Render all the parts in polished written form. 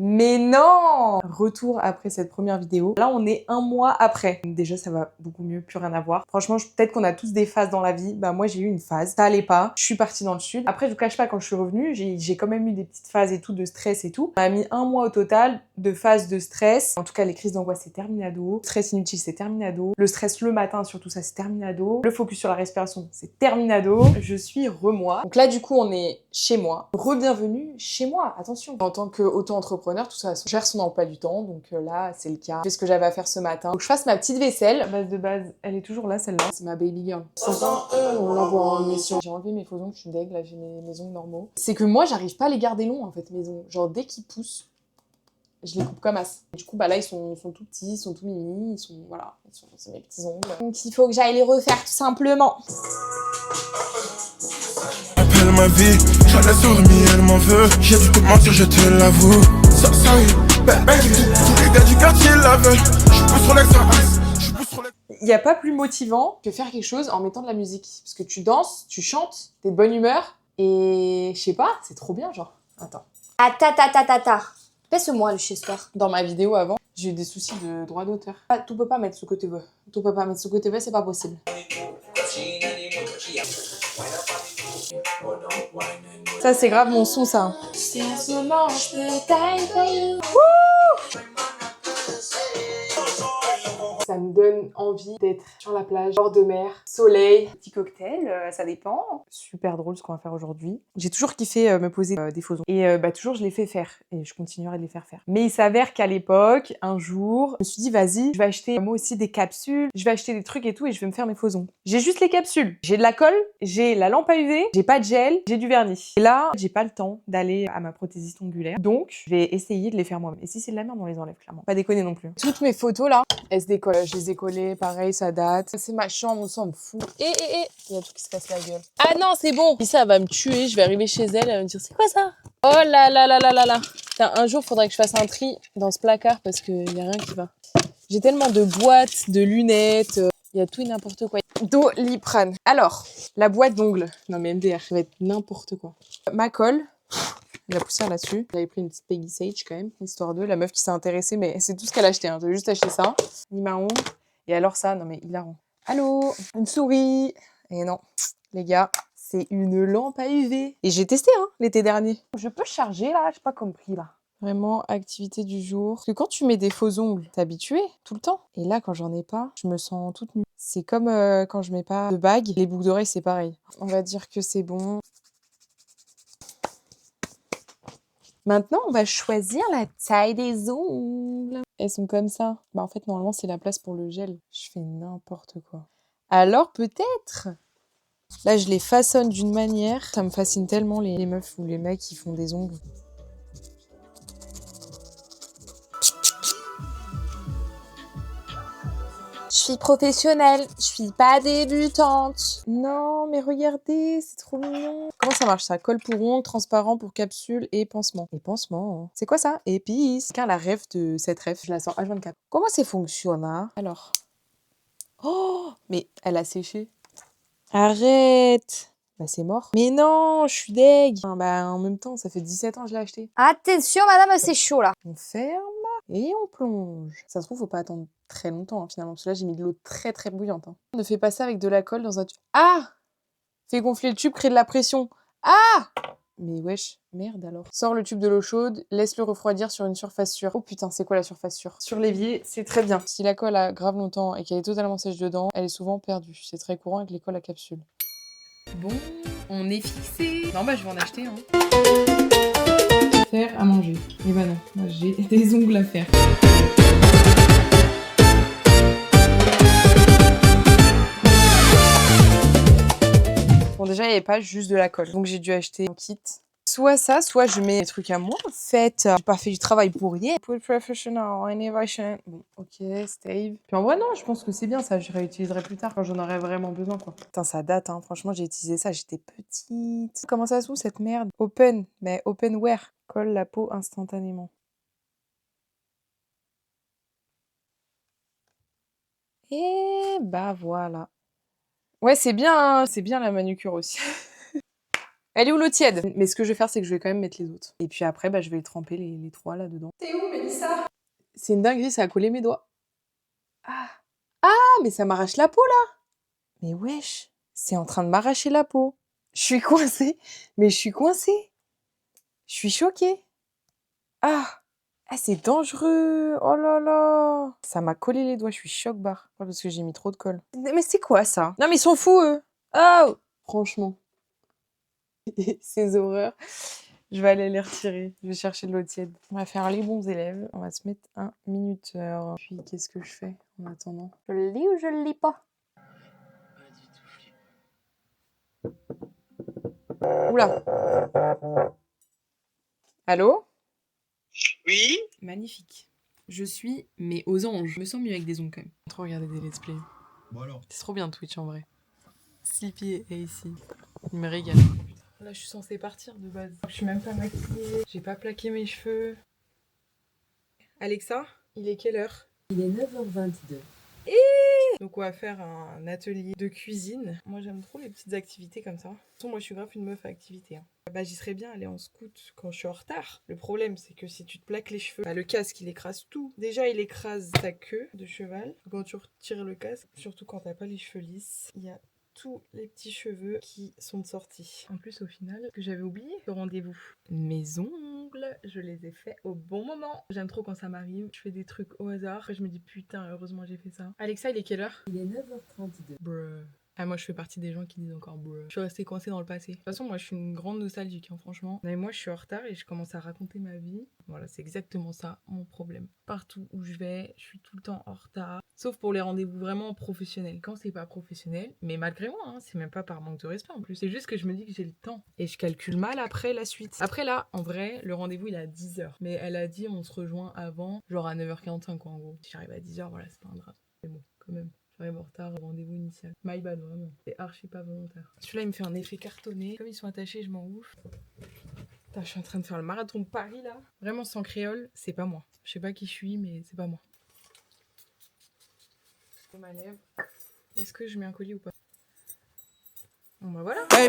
Mais non! Retour après cette première vidéo. Là, on est 1 mois après. Déjà, ça va beaucoup mieux, plus rien à voir. Franchement, peut-être qu'on a tous des phases dans la vie. Bah, moi, j'ai eu une phase. Ça allait pas. Je suis partie dans le sud. Après, je vous cache pas, quand je suis revenue, j'ai quand même eu des petites phases et tout, de stress et tout. On a mis 1 mois au total de phases de stress. En tout cas, les crises d'angoisse, c'est terminado. Le stress inutile, c'est terminado. Le stress le matin, surtout ça, c'est terminado. Le focus sur la respiration, c'est terminado. Je suis remoi. Donc là, du coup, on est chez moi. Re-bienvenue chez moi, attention. En tant qu'auto-entrepreneur, tout ça, on gère son emploi du temps, donc là, c'est le cas. Je fais ce que j'avais à faire ce matin. Donc je fasse ma petite vaisselle. Base de base, elle est toujours là, celle-là. C'est ma baby girl. 5 ans, on l'envoie en mission. J'ai enlevé mes faux ongles, je suis deg, là, j'ai mes ongles normaux. C'est que moi, j'arrive pas à les garder longs, en fait, mes ongles. Genre, dès qu'ils poussent, je les coupe comme as. Du coup, bah là, ils sont tout petits, ils sont tout mimi, ils sont, voilà, c'est mes petits ongles. Donc il faut que j'aille les refaire, tout simplement. Appelle ma vie, j'en ai dormi, elle m'en veut. J'ai dû te mentir, je te l'avoue. Ça oui, ben, tous les gars du quartier la veulent. Je pousse sur l'extra. Il n'y a pas plus motivant que faire quelque chose en mettant de la musique. Parce que tu danses, tu chantes, t'es de bonne humeur, et je sais pas, c'est trop bien, genre. Attends. Attends. Passe-moi le chez-soir. Dans ma vidéo avant, j'ai eu des soucis de droit d'auteur. Ah, tu peux pas mettre ce côté V. Tu peux pas mettre ce côté V, c'est pas possible. Ça, c'est grave mon son, ça. Si en ce moment je peux Ça me donne envie d'être sur la plage, bord de mer, soleil, petit cocktail, ça dépend. Super drôle ce qu'on va faire aujourd'hui. J'ai toujours kiffé me poser des faux ongles. Et bah toujours je les fais faire. Et je continuerai de les faire faire. Mais il s'avère qu'à l'époque, un jour, je me suis dit vas-y, je vais acheter moi aussi des capsules, je vais acheter des trucs et tout et je vais me faire mes faux ongles. J'ai juste les capsules. J'ai de la colle, j'ai la lampe à UV, j'ai pas de gel, j'ai du vernis. Et là, j'ai pas le temps d'aller à ma prothésiste ongulaire. Donc, je vais essayer de les faire moi-même. Et si c'est de la merde, on les enlève clairement. Pas déconner non plus. Toutes mes photos là, elles se décollent. Je les ai collées, pareil, ça date. C'est ma chambre, on s'en fout. Il y a tout qui se casse la gueule. Ah non, c'est bon. Si ça va me tuer, je vais arriver chez elle, elle va me dire c'est quoi ça? Oh là là là là là là. Putain, un jour, faudrait que je fasse un tri dans ce placard parce qu'il y a rien qui va. J'ai tellement de boîtes, de lunettes, il y a tout et n'importe quoi. Doliprane. Alors, la boîte d'ongles. Non mais MDR, ça va être n'importe quoi. Ma colle. La poussière là-dessus. J'avais pris une petite Peggy Sage quand même, histoire de la meuf qui s'est intéressée, mais c'est tout ce qu'elle a acheté. Hein. J'ai juste acheté ça, ni marron. Et alors ça, non mais hilarant. Allô, une souris. Et non, les gars, c'est une lampe à UV. Et j'ai testé hein, l'été dernier. Je peux charger là, j'ai pas compris là. Vraiment, activité du jour. Parce que quand tu mets des faux ongles, t'es habitué tout le temps. Et là, quand j'en ai pas, je me sens toute nue. C'est comme quand je mets pas de bague. Les boucles d'oreilles, c'est pareil. On va dire que c'est bon. Maintenant, on va choisir la taille des ongles. Elles sont comme ça. Bah en fait, normalement, c'est la place pour le gel. Je fais n'importe quoi. Alors peut-être. Là, je les façonne d'une manière. Ça me fascine tellement les meufs ou les mecs qui font des ongles. Je suis professionnelle, je suis pas débutante. Non, mais regardez, c'est trop mignon. Comment ça marche ça? Colle pour ongles, transparent pour capsule et pansement. Et pansement, hein. C'est quoi ça? Épice. Car la ref de cette ref, je la sors H24. Comment ça fonctionne, hein? Alors. Oh, mais elle a séché. Arrête! Bah c'est mort. Mais non, je suis deg. Ah, bah en même temps, ça fait 17 ans que je l'ai acheté. Attention madame, c'est chaud là. On ferme et on plonge. Ça se trouve, faut pas attendre très longtemps hein, finalement, parce que là j'ai mis de l'eau très très bouillante. Hein. Ne fais pas ça avec de la colle dans un tube. Ah! Fais gonfler le tube, crée de la pression. Ah! Mais wesh, merde alors. Sors le tube de l'eau chaude, laisse-le refroidir sur une surface sûre. Oh putain, c'est quoi la surface sûre? Sur l'évier, c'est très bien. Si la colle a grave longtemps et qu'elle est totalement sèche dedans, elle est souvent perdue. C'est très courant avec les colles à capsule. Bon, on est fixé. Non bah je vais en acheter hein. Faire à manger. Et bah non, moi j'ai des ongles à faire. Bon déjà il n'y avait pas juste de la colle, donc j'ai dû acheter un kit. Soit ça, soit je mets des trucs à moi. En fait, j'ai pas fait du travail pour rien. Pour professional innovation. Bon, ok, stave. Puis en vrai, non, je pense que c'est bien ça. Je réutiliserai plus tard quand j'en aurai vraiment besoin, quoi. Putain, ça date, hein. Franchement, j'ai utilisé ça, j'étais petite. Comment ça se fout, cette merde? Open, mais open wear. Colle la peau instantanément. Et bah voilà. Ouais, c'est bien, hein. C'est bien la manucure aussi. Elle est où l'eau tiède? Mais ce que je vais faire, c'est que je vais quand même mettre les autres. Et puis après, bah, je vais les tremper les 3 là-dedans. T'es où, Mélissa? C'est une dinguerie, ça a collé mes doigts. Ah, mais ça m'arrache la peau, là. Mais wesh, c'est en train de m'arracher la peau. Je suis coincée. Mais je suis coincée. Je suis choquée. Ah, c'est dangereux. Oh là là. Ça m'a collé les doigts, je suis choc-barre. Parce que j'ai mis trop de colle. Mais c'est quoi, ça? Non, mais ils sont fous, eux. Oh, franchement. Ces horreurs. Je vais aller les retirer. Je vais chercher de l'eau tiède. On va faire les bons élèves. On va se mettre un minuteur. Puis, qu'est-ce que je fais en attendant? Je le lis ou je le lis pas? Oula. Allô? Oui. Magnifique. Je suis, mais aux anges. Je me sens mieux avec des ongles quand même. Trop regarder des let's play. Bon alors. C'est trop bien Twitch en vrai. Sleepy est ici. Il me régale. Là, je suis censée partir de base. Je suis même pas maquillée. J'ai pas plaqué mes cheveux. Alexa, il est quelle heure? Il est 9h22. Donc on va faire un atelier de cuisine. Moi j'aime trop les petites activités comme ça. De toute façon moi je suis grave une meuf à activité. Hein. Bah j'y serais bien aller en scout quand je suis en retard. Le problème c'est que si tu te plaques les cheveux, bah, le casque il écrase tout. Déjà il écrase ta queue de cheval. Quand tu retires le casque, surtout quand t'as pas les cheveux lisses, il y a tous les petits cheveux qui sont sortis. En plus au final, que j'avais oublié le rendez-vous. Mes ongles, je les ai faits au bon moment. J'aime trop quand ça m'arrive. Je fais des trucs au hasard. Après je me dis putain heureusement j'ai fait ça. Alexa il est quelle heure? Il est 9h32. Bruh. Ah moi je fais partie des gens qui disent encore bruh. Je suis restée coincée dans le passé. De toute façon moi je suis une grande nostalgique hein, franchement. Mais moi je suis en retard et je commence à raconter ma vie. Voilà c'est exactement ça mon problème. Partout où je vais, je suis tout le temps en retard. Sauf pour les rendez-vous vraiment professionnels. Quand c'est pas professionnel, mais malgré moi, hein, c'est même pas par manque de respect en plus. C'est juste que je me dis que j'ai le temps. Et je calcule mal après la suite. Après là, en vrai, le rendez-vous il est à 10h. Mais elle a dit on se rejoint avant, genre à 9h45 quoi en gros. Si j'arrive à 10h, voilà c'est pas un drame. Mais bon, quand même. J'arrive en retard au rendez-vous initial. My bad, vraiment. C'est archi pas volontaire. Celui-là, il me fait un effet cartonné. Comme ils sont attachés, je m'en ouf. Putain, je suis en train de faire le marathon de Paris, là. Vraiment, sans créole, c'est pas moi. Je sais pas qui je suis, mais c'est pas moi. C'est ma lèvre. Est-ce que je mets un collier ou pas? Bon, bah voilà. Et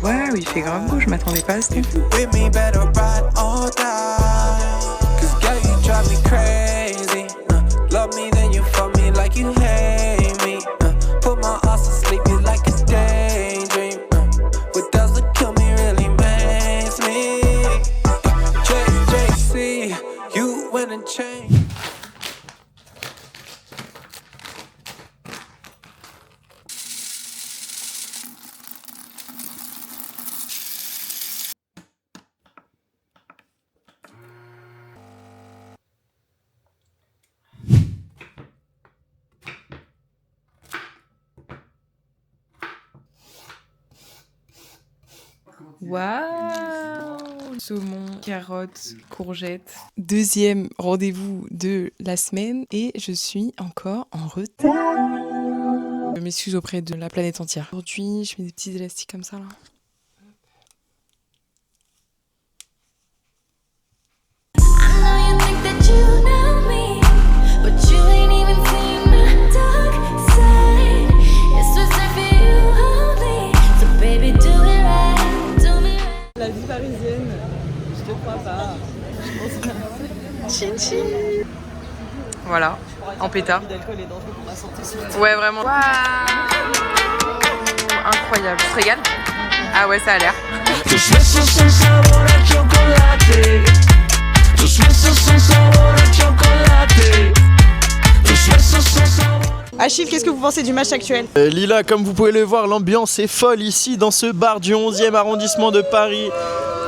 waouh, il fait grave beau, je m'attendais pas à ça. Drive me crazy. Love me, then you fuck me like you hate me. Put my ass to sleep, you like a daydream. What doesn't kill me really makes me. JJC, you win and change. Waouh! Saumon, carottes, courgettes. Deuxième rendez-vous de la semaine et je suis encore en retard. Je m'excuse auprès de la planète entière. Aujourd'hui, je mets des petits élastiques comme ça là. La vie parisienne, je te crois pas. Chin chin. Voilà, en pétard. L'alcool est dangereux pour la santé. Ouais, vraiment. Waouh! Incroyable. Tu te régales? Ah ouais, ça a l'air. Achille, qu'est-ce que vous pensez du match actuel? Lila, comme vous pouvez le voir, l'ambiance est folle ici dans ce bar du 11e arrondissement de Paris,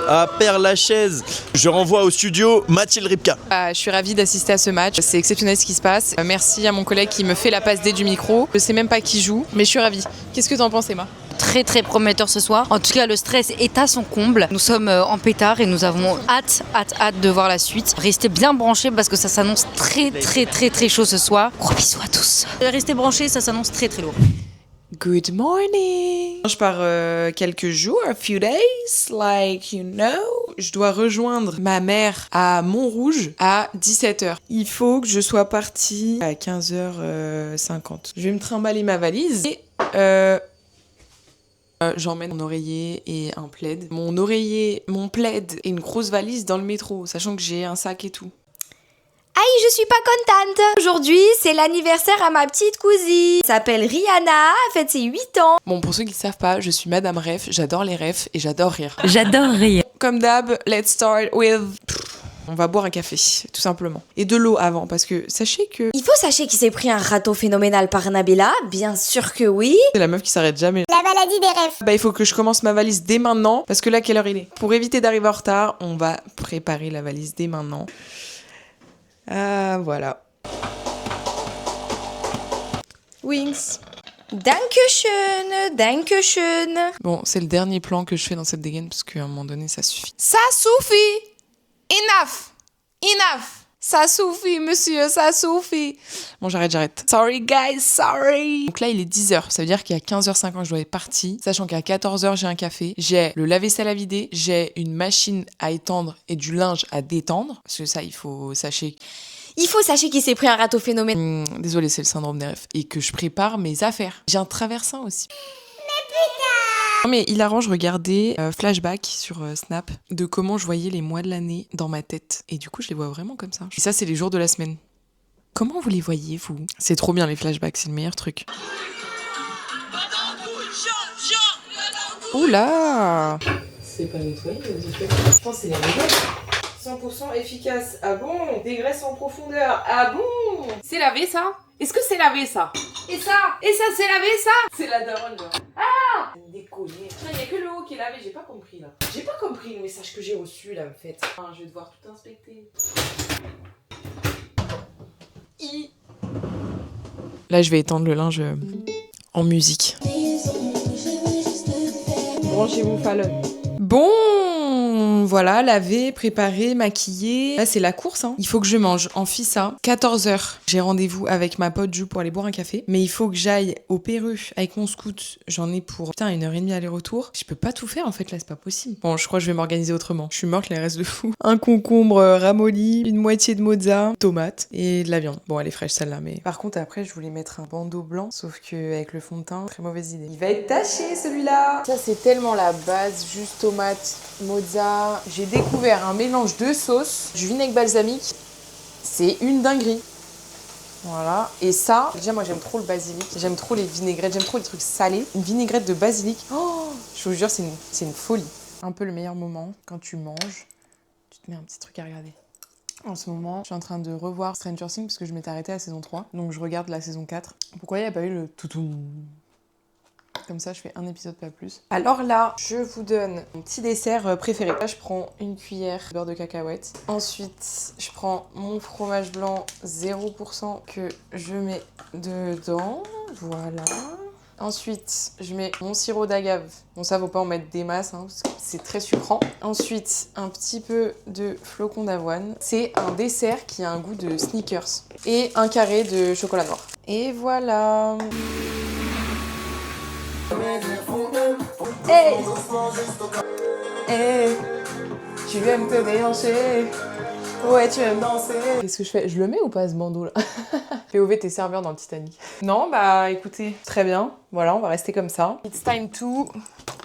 à Père-Lachaise. Je renvoie au studio Mathilde Ripka. Je suis ravie d'assister à ce match, c'est exceptionnel ce qui se passe. Merci à mon collègue qui me fait la passe D du micro. Je sais même pas qui joue, mais je suis ravie. Qu'est-ce que t'en penses, Emma? Très très prometteur ce soir. En tout cas, le stress est à son comble. Nous sommes en pétard et nous avons hâte de voir la suite. Restez bien branchés parce que ça s'annonce très chaud ce soir. Gros bisous à tous. Restez branchés, ça s'annonce très lourd. Good morning. Je pars quelques jours, a few days, like you know. Je dois rejoindre ma mère à Montrouge à 17h. Il faut que je sois partie à 15h50. Je vais me trimballer ma valise et j'emmène mon oreiller et un plaid. Mon oreiller, mon plaid et une grosse valise dans le métro, sachant que j'ai un sac et tout. Aïe, je suis pas contente. Aujourd'hui, c'est l'anniversaire à ma petite cousine. Elle s'appelle Rihanna, elle fête ses 8 ans. Bon, pour ceux qui ne savent pas, je suis Madame Ref, j'adore les refs et j'adore rire. J'adore rire. Comme d'hab, let's start with... On va boire un café, tout simplement. Et de l'eau avant, parce que sachez que... Il faut sachez qu'il s'est pris un râteau phénoménal par Nabila, bien sûr que oui. C'est la meuf qui s'arrête jamais. La maladie des rêves. Bah, il faut que je commence ma valise dès maintenant, parce que là, quelle heure il est? Pour éviter d'arriver en retard, on va préparer la valise dès maintenant. Ah, voilà. Wings. Dankeschön, Dankeschön. Bon, c'est le dernier plan que je fais dans cette dégaine, parce qu'à un moment donné, ça suffit. Ça suffit! Enough! Enough! Ça suffit, monsieur, ça suffit. Bon, j'arrête. Sorry, guys, sorry. Donc là, il est 10h. Ça veut dire qu'à 15h50, je dois être partie. Sachant qu'à 14h, j'ai un café. J'ai le lave-vaisselle à vider. J'ai une machine à étendre et du linge à détendre. Parce que ça, il faut sachez qu'il s'est pris un râteau phénoménal. Désolée, c'est le syndrome des refs. Et que je prépare mes affaires. J'ai un traversin aussi. Non mais il arrange regarder flashback sur Snap de comment je voyais les mois de l'année dans ma tête. Et du coup, je les vois vraiment comme ça. Et ça, c'est les jours de la semaine. Comment vous les voyez, vous? C'est trop bien les flashbacks, c'est le meilleur truc. Oula! C'est pas nettoyé, je pense que c'est les mégots. 100% efficace. Ah bon? Dégraisse en profondeur. Ah bon? C'est lavé ça? Est-ce que c'est lavé ça? Et ça? Et ça c'est lavé ça? C'est la daronne là. Ah! C'est une déconner. Il n'y a que le haut qui est lavé, j'ai pas compris là. J'ai pas compris le message que j'ai reçu là en fait. Ah, je vais devoir tout inspecter. Là, je vais étendre le linge en musique. Branchez-vous Fallon. Bon, voilà, lavé, préparé, maquillé. Là, c'est la course, hein. Il faut que je mange en fissa. 14h, j'ai rendez-vous avec ma pote Jou pour aller boire un café. Mais il faut que j'aille au Perru avec mon scout. J'en ai pour 1h30 aller-retour. Je peux pas tout faire, en fait, là, c'est pas possible. Bon, je crois que je vais m'organiser autrement. Je suis morte, les restes de fou. Un concombre ramolli, une moitié de mozza, tomate et de la viande. Bon, elle est fraîche, celle-là, mais... Par contre, après, je voulais mettre un bandeau blanc, sauf que avec le fond de teint, très mauvaise idée. Il va être taché, celui-là. Ça, c'est tellement la base, juste tomate, mozza. J'ai découvert un mélange de sauces, du vinaigre balsamique. C'est une dinguerie. Voilà. Et ça, déjà moi j'aime trop le basilic. J'aime trop les vinaigrettes, j'aime trop les trucs salés. Une vinaigrette de basilic, oh, je vous jure, c'est une folie. Un peu le meilleur moment, quand tu manges, tu te mets un petit truc à regarder. En ce moment, je suis en train de revoir Stranger Things parce que je m'étais arrêtée à la saison 3. Donc je regarde la saison 4. Pourquoi il n'y a pas eu le toutou? Comme ça, je fais un épisode, pas plus. Alors là, je vous donne mon petit dessert préféré. Là, je prends une cuillère de beurre de cacahuète. Ensuite, je prends mon fromage blanc 0% que je mets dedans. Voilà. Ensuite, je mets mon sirop d'agave. Bon, ça, faut pas en mettre des masses, hein, parce que c'est très sucrant. Ensuite, un petit peu de flocons d'avoine. C'est un dessert qui a un goût de Snickers. Et un carré de chocolat noir. Et voilà. Hey! Hey! Tu aimes te déhancher? Ouais, tu aimes danser? Qu'est-ce que je fais? Je le mets ou pas ce bandeau là? POV, t'es serveur dans le Titanic. Non, bah écoutez, très bien. Voilà, on va rester comme ça. It's time to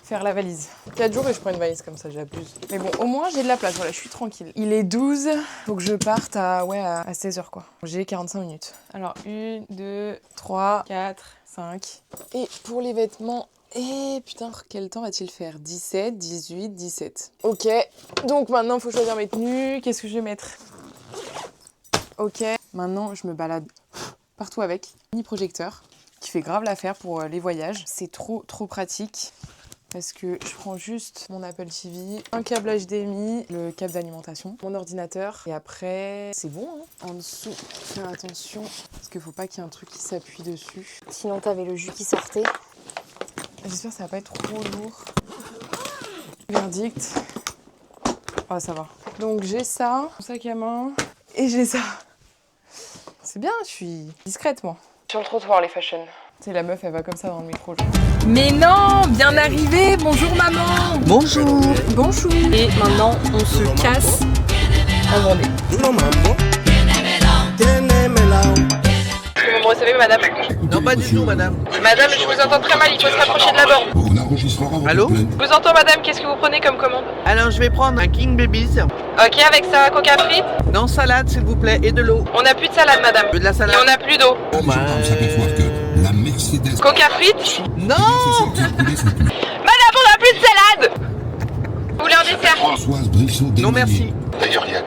faire la valise. 4 jours et je prends une valise comme ça, j'abuse. Mais bon, au moins j'ai de la place, voilà, je suis tranquille. Il est 12, faut que je parte à 16h quoi. J'ai 45 minutes. Alors, 1, 2, 3, 4, 5. Et pour les vêtements... Et putain, quel temps va-t-il faire? 17, 18, 17. Ok, donc maintenant il faut choisir mes tenues. Qu'est-ce que je vais mettre? Ok, maintenant je me balade partout avec. Mini projecteur qui fait grave l'affaire pour les voyages. C'est trop pratique parce que je prends juste mon Apple TV, un câble HDMI, le câble d'alimentation, mon ordinateur et après c'est bon hein. En dessous, faire attention parce qu'il faut pas qu'il y ait un truc qui s'appuie dessus. Sinon t'avais le jus qui sortait. J'espère que ça va pas être trop lourd. Verdict. Oh, ça va. Donc j'ai ça, mon sac à main, et j'ai ça. C'est bien, je suis discrète moi. Sur le trottoir les fashion. Tu sais, la meuf, elle va comme ça dans le métro. Genre. Mais non, bien arrivé. Bonjour maman. Bonjour. Bonjour. Et maintenant, on se casse en journée. Vous me recevez, madame? Non, pas du tout, madame. Madame, je vous entends très mal, il faut se rapprocher de la borne. Allô? Je vous entends, madame, qu'est-ce que vous prenez comme commande? Alors, je vais prendre un King Babies. Ok, avec ça, coca frites? Non, salade, s'il vous plaît, et de l'eau. On n'a plus de salade, madame. De la salade. Et on n'a plus d'eau. Bon, bah, Coca frites? Non! Madame, on n'a plus de salade! Vous voulez un dessert? Non, merci.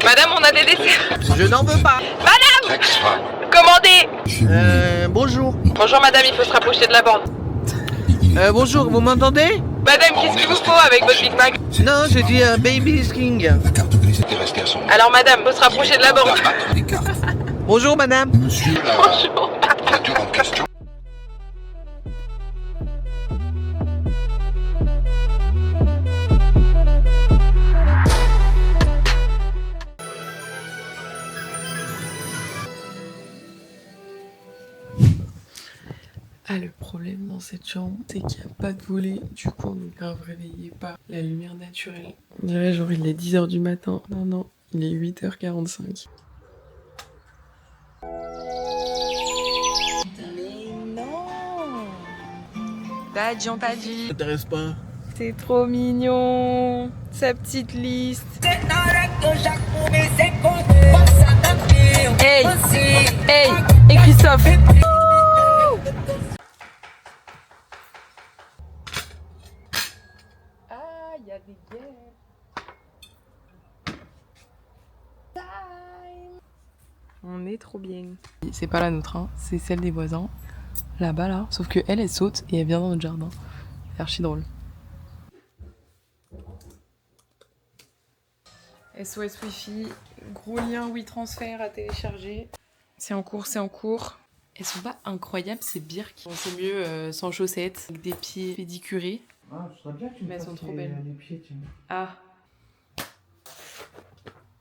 Madame, on a des desserts. Je n'en veux pas. Madame! Commandez! Bonjour. Bonjour, madame, il faut se rapprocher de la borne. Bonjour, vous m'entendez? Madame, qu'est-ce qu'il vous faut avec votre Big Mac? Non, j'ai dit Baby King. Alors, madame, faut se rapprocher de la borne. Bonjour, madame. Bonjour. Ah, le problème dans cette chambre, c'est qu'il n'y a pas de volet. Du coup, on est grave réveillé par la lumière naturelle. On dirait genre il est 10h du matin. Non, non, il est 8h45. Mais non! T'as dit, on t'a dit. Ça t'intéresse pas? C'est trop mignon. Sa petite liste. Hey! Hey! Et Christophe! Il y a des guerres. On est trop bien. C'est pas la nôtre, hein. C'est celle des voisins. Là-bas, là. Sauf que elle saute et elle vient dans notre jardin. C'est archi drôle. SOS Wi-Fi. Gros lien WeTransfer à télécharger. C'est en cours, c'est en cours. Elles sont pas incroyables, ces birks. Bon, c'est mieux sans chaussettes, avec des pieds pédicurés. Ah, ce serait bien que tu me Mais elles sont trop belles. les pieds, tiens. Ah.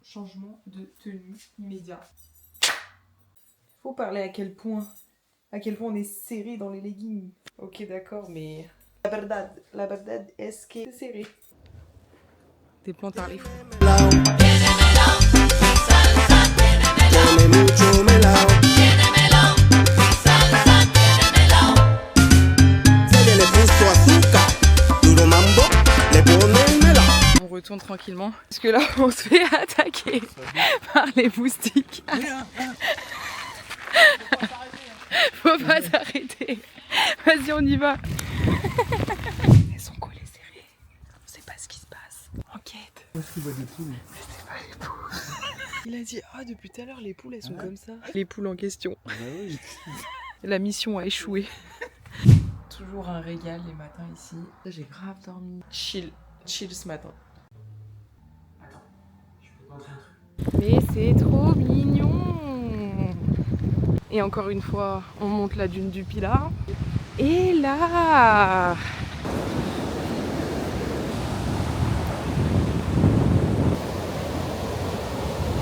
Changement de tenue immédiat. Faut parler à quel point on est serré dans les leggings. Ok, d'accord, mais la verdad est-ce que c'est serré. Des plantes à les fous. On retourne tranquillement parce que là on se fait attaquer par les moustiques. Faut pas s'arrêter. Vas-y, on y va. Elles sont collées serrées. On sait pas ce qui se passe. Enquête. Est-ce qu'il voit des poules? C'est pas les poules. Il a dit depuis tout à l'heure les poules elles sont comme ça. Les poules en question. Bah oui. La mission a échoué. Toujours un régal les matins ici. J'ai grave dormi. Chill ce matin. Attends, je peux te montrer un truc. Mais c'est trop mignon. Et encore une fois, on monte la dune du Pilat. Et là,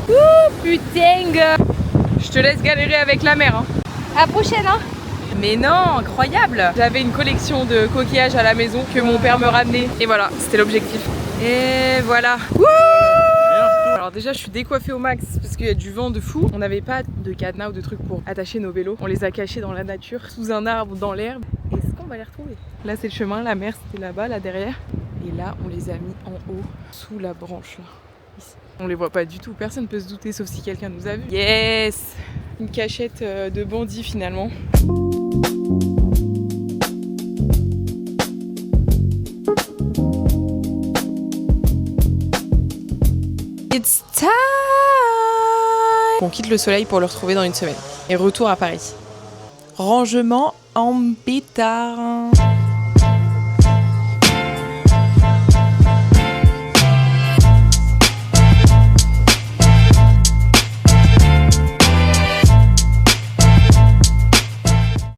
ouh putain. Je te laisse galérer avec la mer. Hein. À la prochaine, hein. Mais non, incroyable. J'avais une collection de coquillages à la maison que mon père me ramenait. Et voilà, c'était l'objectif. Et voilà. Wouh! Alors déjà, je suis décoiffée au max parce qu'il y a du vent de fou. On n'avait pas de cadenas ou de trucs pour attacher nos vélos. On les a cachés dans la nature, sous un arbre, dans l'herbe. Est-ce qu'on va les retrouver? Là, c'est le chemin. La mer, c'était là-bas, là derrière. Et là, on les a mis en haut, sous la branche là. Ici. On les voit pas du tout. Personne peut se douter, sauf si quelqu'un nous a vus. Yes! Une cachette de bandits finalement. It's time! On quitte le soleil pour le retrouver dans une semaine. Et retour à Paris. Rangement en pétard.